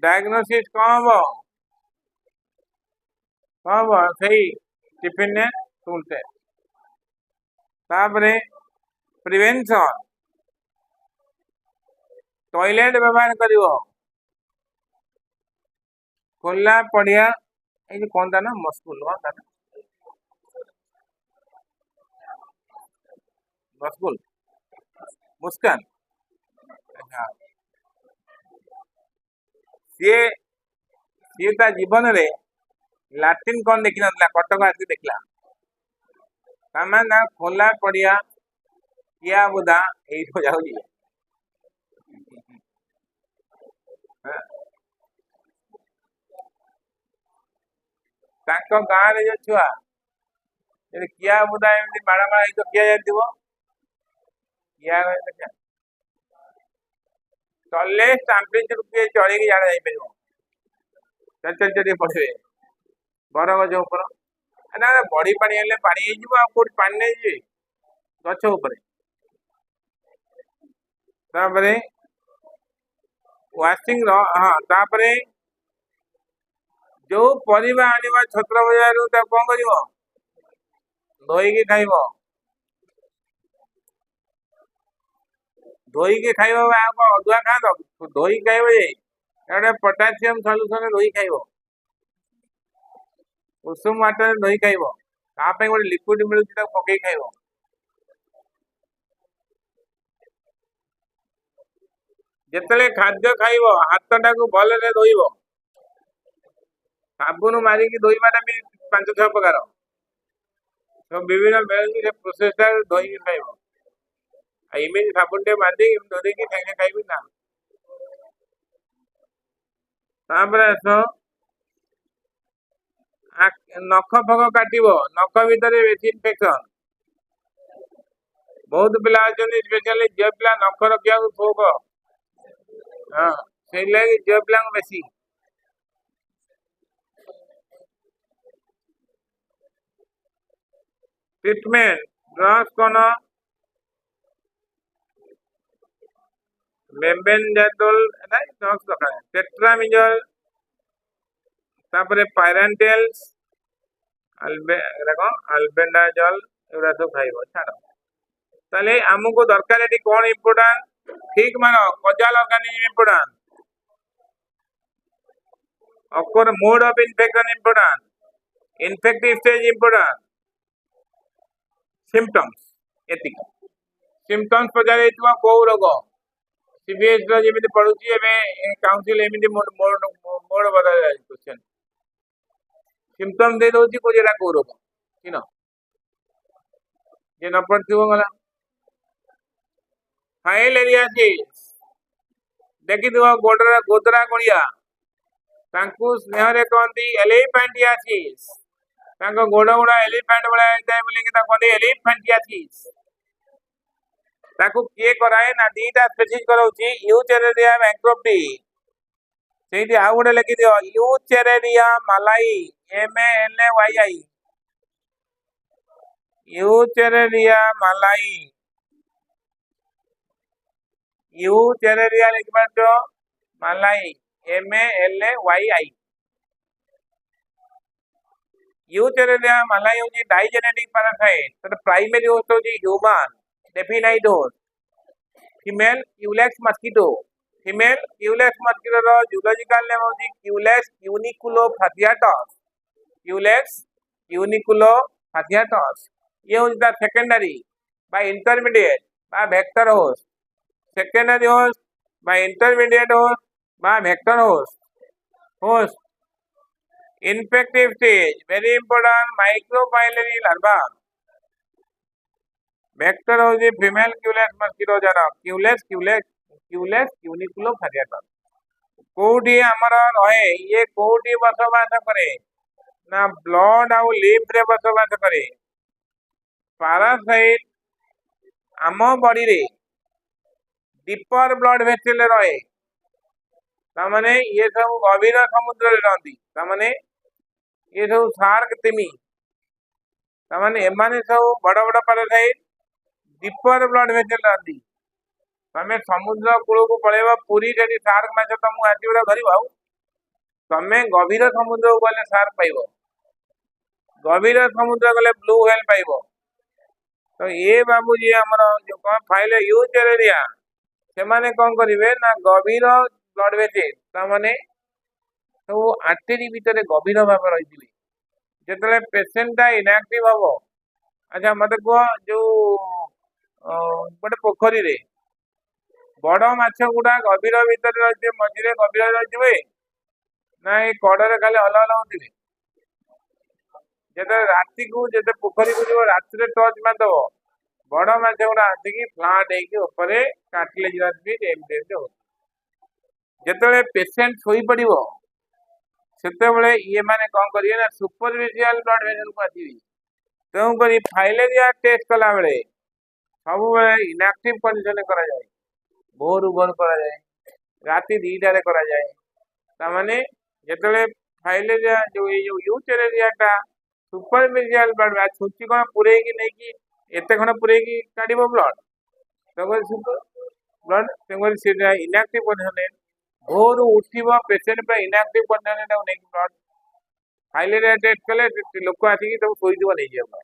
Speaker 1: डायग्नोसिस कोन हबो सही टिफिन ने सुनते प्रिवेंशन टॉयलेट व्यवहार करिवो खोला पड़िया ये कौन था ना मस्कुल मस्कुल मुस्कान अच्छा सी ता जीवन रे लाटिन कौन देखी ना कटक आसिक देखला ना खोला पड़िया किया बुदा यही जाऊँगी गाँव रे जो छुआ किया बुदा एमती माड़ा माड़ा तो किया जाइए किया चले टेम्परेचर किए चढ़ी जाने जापर चल चल चल पड़े बरगज उपर ना बड़ी पानी हेल्ले पानी कौट पानी नहीं जी गछ उपर वाशिंग हाँ तापरे जो परिबा आनिबा छत्र बजार कौन कर धोईकी खाइब धोईकी खाइब अदुआ खाद धोई खाइब जे पोटासियम सल्यूशन धोई खाइब उषुम वाटर धोई खाइब ताप गोटे लिक्विड मिलूँ पकई खाइब जिते खाद्य खाइब हाथटा को भल से धोइब साबुन मारिकी धोइबाटा भी 5-6 प्रकार सब विभिन्न मिलूँ प्रोसेस धोई खाइब इमेज साबुन टे बांधी धोई खाइए खाइबी ना नख फक काटब नख भितर बेसी इन्फेक्शन बहुत पिला स्पेशली झील पिला नख रखा शौक हाँ से लगे झील पिला बेसी ट्रीटमेंट ड्रग्स कौन मेबेंडाजोल नहीं ड्रग्स दरकार टेट्रामिजोल तापरे पायरेंटेल्स अल्बेंडाजोल एगुड़ा सब खाइब छाड़ ताले आमको दरकार ये कौन इम्पोर्टेंट ठीक मान कजाल organism important of course mode of infection important infective stage important symptoms एति सिम्पटम्स पचारे को रोग सीबीएस जमी पढ़ुची काउंसिल एमती मोड बदल क्वेश्चन सिम्पटम दे दौर कौन को रोग कि जे न पढ़ गला फाइलेरियासिस देखी गोडर गोदरा गुड़िया स्नेह कहती एलिफेंटियासिस गोड़ गुड़ा एलिफेंट भाया कहते एलिफेंटियासिस किए कराए ना दीटा स्पेसीज कराऊँ यूचेरेरिया बैंक्रप्टी से आउ गोटे लिखि दियो यूचेरेरिया मालाई MALAYI यूचेरेरिया मालाई यूचेरेरिया लिखिपार मलाई MALAYI यूचेरेरिया मलाई होची डाइजेनेटिक पैरासाइट तर प्राइमरी होस्ट होची human definite host female culex mosquito female culex mosquito रो जूलॉजिकल नेम होची क्यूलेक्स यूनिकुलोफासियाटस क्यूलेक्स यूनिकुलोफासियाटस ये होची the secondary by intermediate by vector host secondary host by intermediate host by vector host infective stage very important micropylori larva vector होची female culex mosquito जरा culex यूनिकुलोफासियाटस कोठी हमर रहे ये कोठी बसवास करे ना ब्लड आउ लिम्फ रे बसवास करे पैरासाइट आम बॉडी रे डीपर ब्लड वेसल रहे तामाने ये सब गभीर समुद्र रे रहती तामाने ये सब शार्क तिमी तामाने एमाने सब बड़ बड़ पैरासाइट डीपर ब्लड वेसल रहती तमे समुद्र कूल को पळेबा पूरी जदी शार्क माछ तुमको आजीवड़ा धरिबा तमे गभीर समुद्र को गले शार्क पाइबो गभीर समुद्र गले ब्लू व्हेल पाइबो तो ये बाबूजी हमर जो कोन फाइल यूचेरेरिया से माने कोन करिवे ना गभीर ब्लड वेसल तामाने तो आर्टरी भीतर गभीर भाव रही जिते पेसेंटा इनएक्टिव हम अच्छा मत कह जो गोटे पोखरी रे बड़ माछ गुड़ा गभीर भीतर रही मझे गभीर रही ना ये कड़े खाली हल हल होते जिते राति को जिते पोखरी को जो राति टच मारदब बड़ माछ गुड़ा आसिक फ्लाट होकर काटिले जिते पेसेंट शोई पड़ सेते ये माने कौन करिए ना सुपरफिशियल ब्लड वेसल को आसीबी तेणुक फाइलेरिया टेस्ट कला बेले सब बेले इनएक्टिव कंडीशन करा जाए भोर भोर करा जाए राति 2टा रे करा जाए तामाने जेतले फाइलेरिया जो यूचेरेरियाटा सुपरफिशियल ब्लड आ छुची कोन पुरे की नहीं कि एते खण पुरे की काढिबो ब्लड तको सुपर ब्लड तेंगोर से इनएक्टिव कंडीशन भोर उठिबो पेशेंट पे इनएक्टिव कंडीशन ता नहीं ब्लड फाइलेरिया टेस्ट कले लोक आसी तब सोई दिबो नहीं जेबो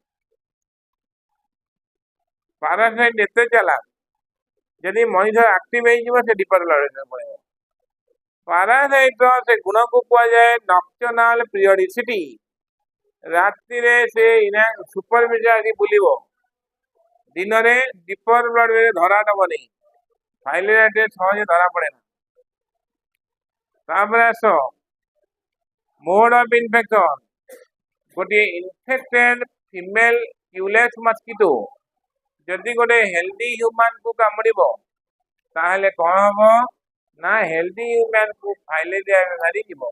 Speaker 1: पैरासाइट एते चला यदि मनुष्य एक्टिव हो से डीपर ब्लड पड़ेगा पैरासाइट से गुण को कह जाए नक्टर्नल पीरियडिसिटी राति रे से सुपरफिशियल बुलिबो दिन रे डीपर ब्लड धरा दब नहीं फाइलेरिया टेस्ट सहज धरा पड़े ना तापर आस मोड ऑफ इन्फेक्शन गोटे इन्फेक्टेड फीमेल क्यूलेक्स मस्किटो जदि गोटे हेल्दी ह्यूमन को कामुड़िबो ताहले कौन हबो ना हेल्दी ह्यूमन को फाइलेरिया बेमारी जीवो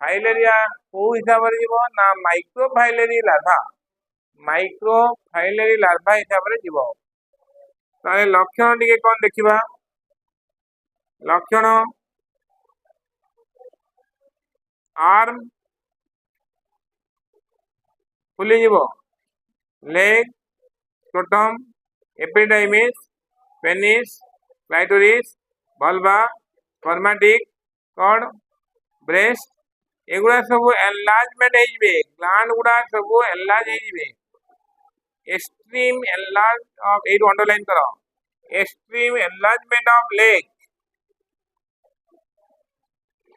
Speaker 1: फाइलेरिया को हिसाब रे जीवो ना माइक्रोफाइलेरी लार्भा हिसाब रे जीवो ताले लक्षण टिके कौन देखिबा लक्षण आर्म फुली जीवो leg scrotum epididymis penis clitoris vulva spermatic cord breast एगुड़ा सब एनलार्जमेंट हो ग्लैंड गुड़ा सब एनलार्ज हो extreme enlarge of a underline करो एक्सट्रीम एनलार्जमेंट ऑफ लेग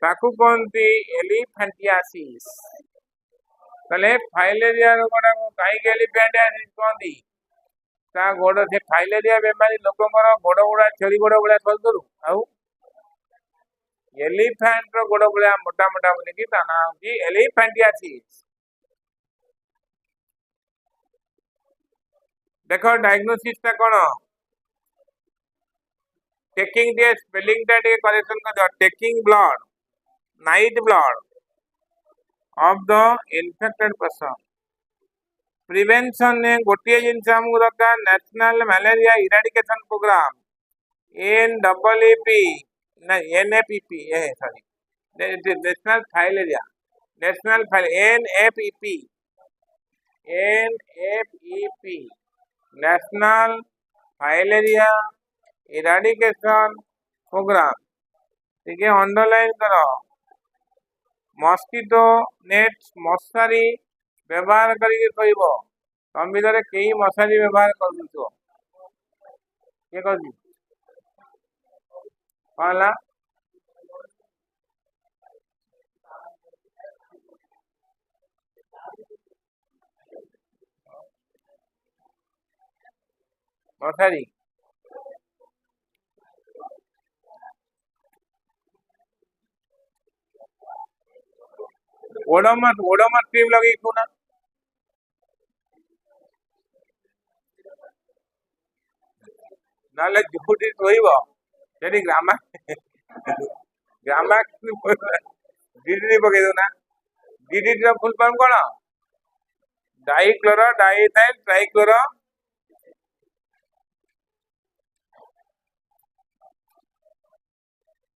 Speaker 1: ताकू कहती एलिफेंटियासिस तले फाइलेरिया रोगटा को कहीं एलिफेंटियासिस कहती ता गोड़ से फाइलेरिया बेमारी लोकंर गोड़ गुड़ा छेली गोड़ भाया सरू आउ एलिफेंट रो गोड़ भाया मोटा मोटा बोलिकी ता ना होची एलिफेंटियासिस देखो डायग्नोसिस ता कोन टेकिंग द स्पेलिंग ता टे करेक्शन कर taking blood night blood of the infected person prevention ने गोटे जिन दरकार national malaria eradication programme NEEP NAPP sorry national filaria NAPP national filaria eradication programme ठीक है अंडरलाइन करो मस्किटो नेट मशारी व्यवहार करके कहब तुम भर कई मशारी व्यवहार कर मशारी ओडोमस ओडोमस क्रीम लगे ना ना जोटी शोब से ग्रामा ग्रामा डीडीटी पकई दो ना डीडीटी फुल फॉर्म कौन dichloro diethyl trichloro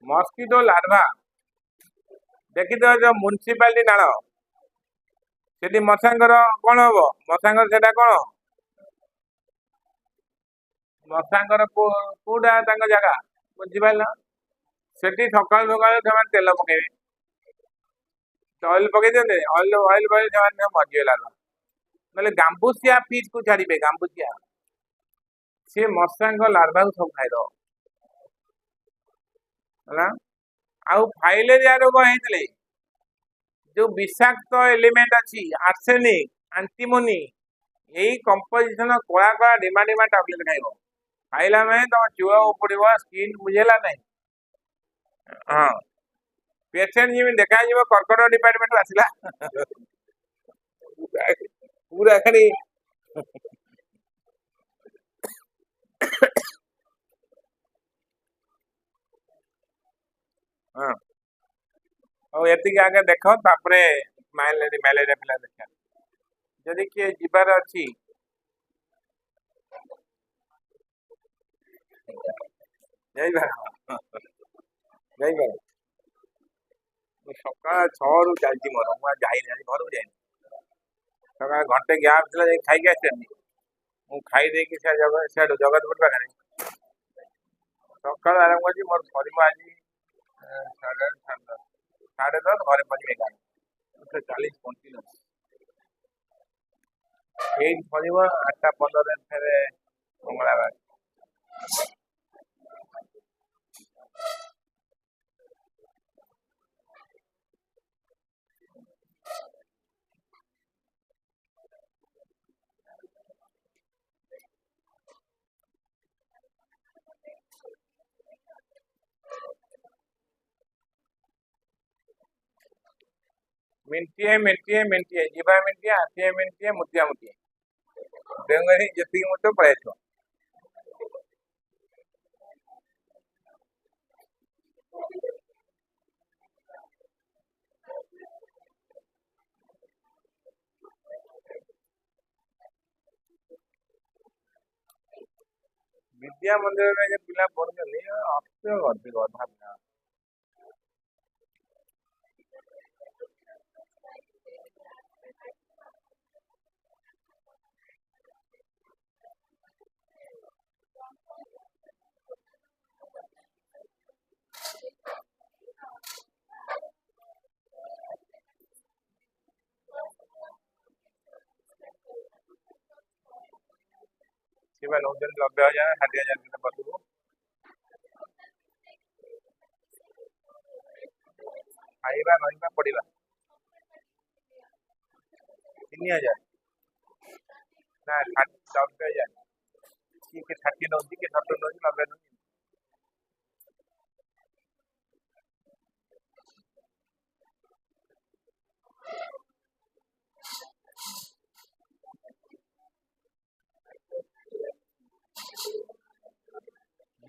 Speaker 1: mosquito larva देखी तो जो म्युनिसिपालिटी नाल से मशांगर कौन हम मशांगर से कौन मशांगर कौटा जगह बुझीपार से सका सका तेल पकड़े ऑयल पकई दिखते ऑयल ऑयल पकड़ मरीगला ना गांबुसिया फिश को छाड़े गांबुसिया सी मशांग लार्वा को सब खाईद आउ फाइलेरिया रोग होते जो विषाक्त एलिमेंट अच्छी आर्सेनिक एंटीमोनी यही कंपोजिशन कला कला डिमा डिमा टैबलेट खाइब खाइला में तुम चुआ पड़ो स्किन बुझेगा नहीं हाँ पेसेंट जी देखा कर्कट डिपार्टमेंट आसला पूरा खाली हाँ और ये आगे देख तापर मैलेरिया पिला देखा जदि किए जीवार अच्छी सका 6 रु चलती मोर मुझे जाइए घर को जाए सका घंटे गैप थी खाई आसनी खाई देकी जगतपुर पाखे सका आरंभ कर मोर सर आज 10:30 घरे पहुंचे 40-45 सर 8:15 फेर मंगलाबार मिंटिए जीवा मिंटिए आसिया मिंटिए मुतिया मुतिए तेणुकर जी मुत पलि आस विद्या मंदिर में पिला पढ़ुଛନ୍ତି अधिक अधा पिला सीमा 90,000 60,000 पशु खाइबा रहा पड़ा 3,000 ना 90,000 किए 60 नौ कि 70 नौ 90 नौ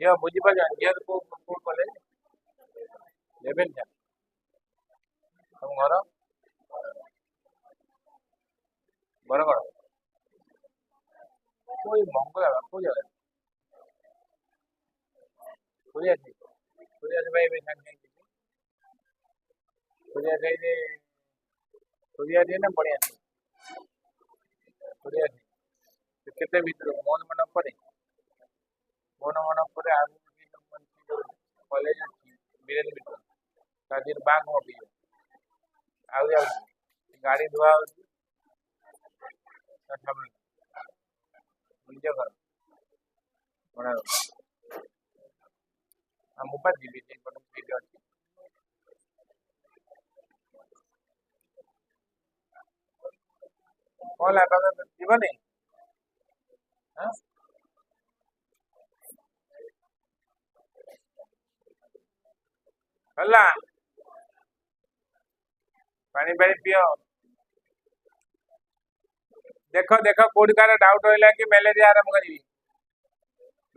Speaker 1: झील बुझीपार झील को कॉलेज 11 तुम घर बरगढ़ कोई मंगला को जगह सूर्या भाई सूर्या ना बढ़िया सूर्या केते भीतर मोहन मंडप पड़े मन मन पर कॉलेज अच्छी बीरेन मित्र काजीर बाग हो भी आउ जाऊँ गाड़ी धुआ होती निज घर बड़ा हम ऊपर जीवी अच्छी कौन आता जीवनी हाँ हल्ला पानी पानी पियो देख देख कोड कार डाउट रहा कि मलेरिया आरंभ करी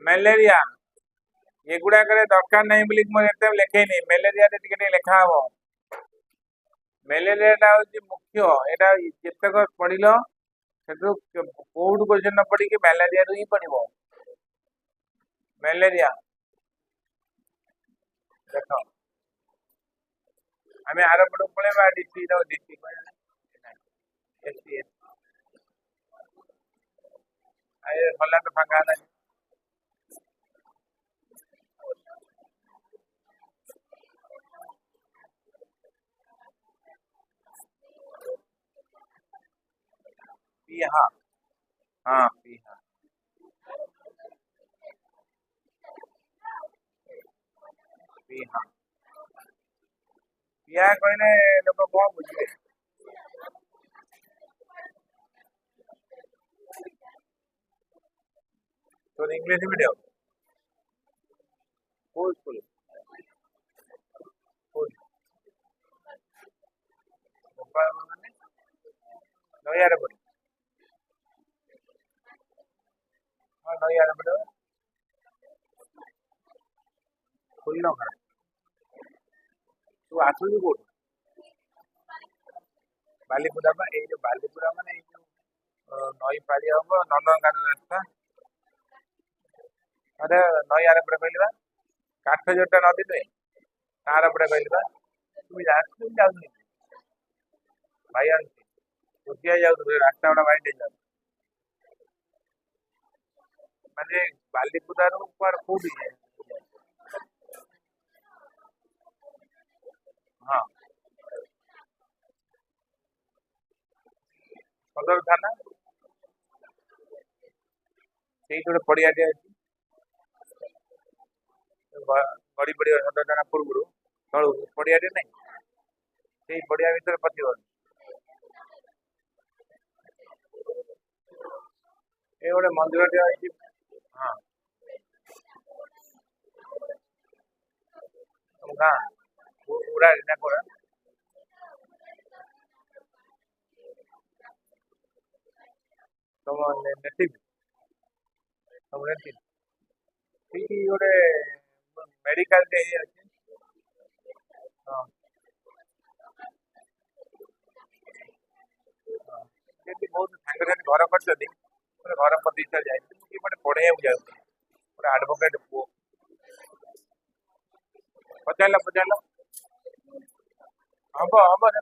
Speaker 1: मलेरिया एगुड़ा दरकार नहीं बोली मुझे लिखे मलेरिया टिके लिखा हम मलेरिया हूँ मुख्य यहाँ जितक पढ़ से कौट क्वेश्चन न पढ़ी मलेरिया ही पढ़ मलेरिया देख आम आर पट पलैबा डिस्ट्रिक्ट गला तो फाँका ना पीहा हाँ पीहा पीहा पीहा कहले लोक कौन बुझे तो इंग्लिश मीडियम कोई स्कूल कोई नैयार पड़े हाँ नैयार पड़े खुल घर तू आसुच कौट बालीपुरा जो बालीपुरा माने नई पारी हम नंदनकानन रास्ता अरे नई आर पड़े कहली काठ जोटा नदी नुहे तार पड़े कहली तुम जाऊँ भाई आनी बुझिया जाऊ रास्ता गुड़ा भाई डेंजर माने बालीपुरा कुआर कौटी हाँ सदर थाना से गोटे पड़ियाटे अच्छी गड़ी पड़ सदर थाना पूर्व तलू पड़ियाटे नहीं से पड़िया भितर पति ये गोटे मंदिर हाँ तुम गाँ उड़ा ना कोड़ा तुम नेटिव तुम नेटिव ठीक गोटे मेडिकल अच्छे हाँ बहुत सांगे घर कर घर प्रतिष्ठा जाए पढ़े जाऊँ गोटे आडभोकेट पुओ पचार पचार हम हम से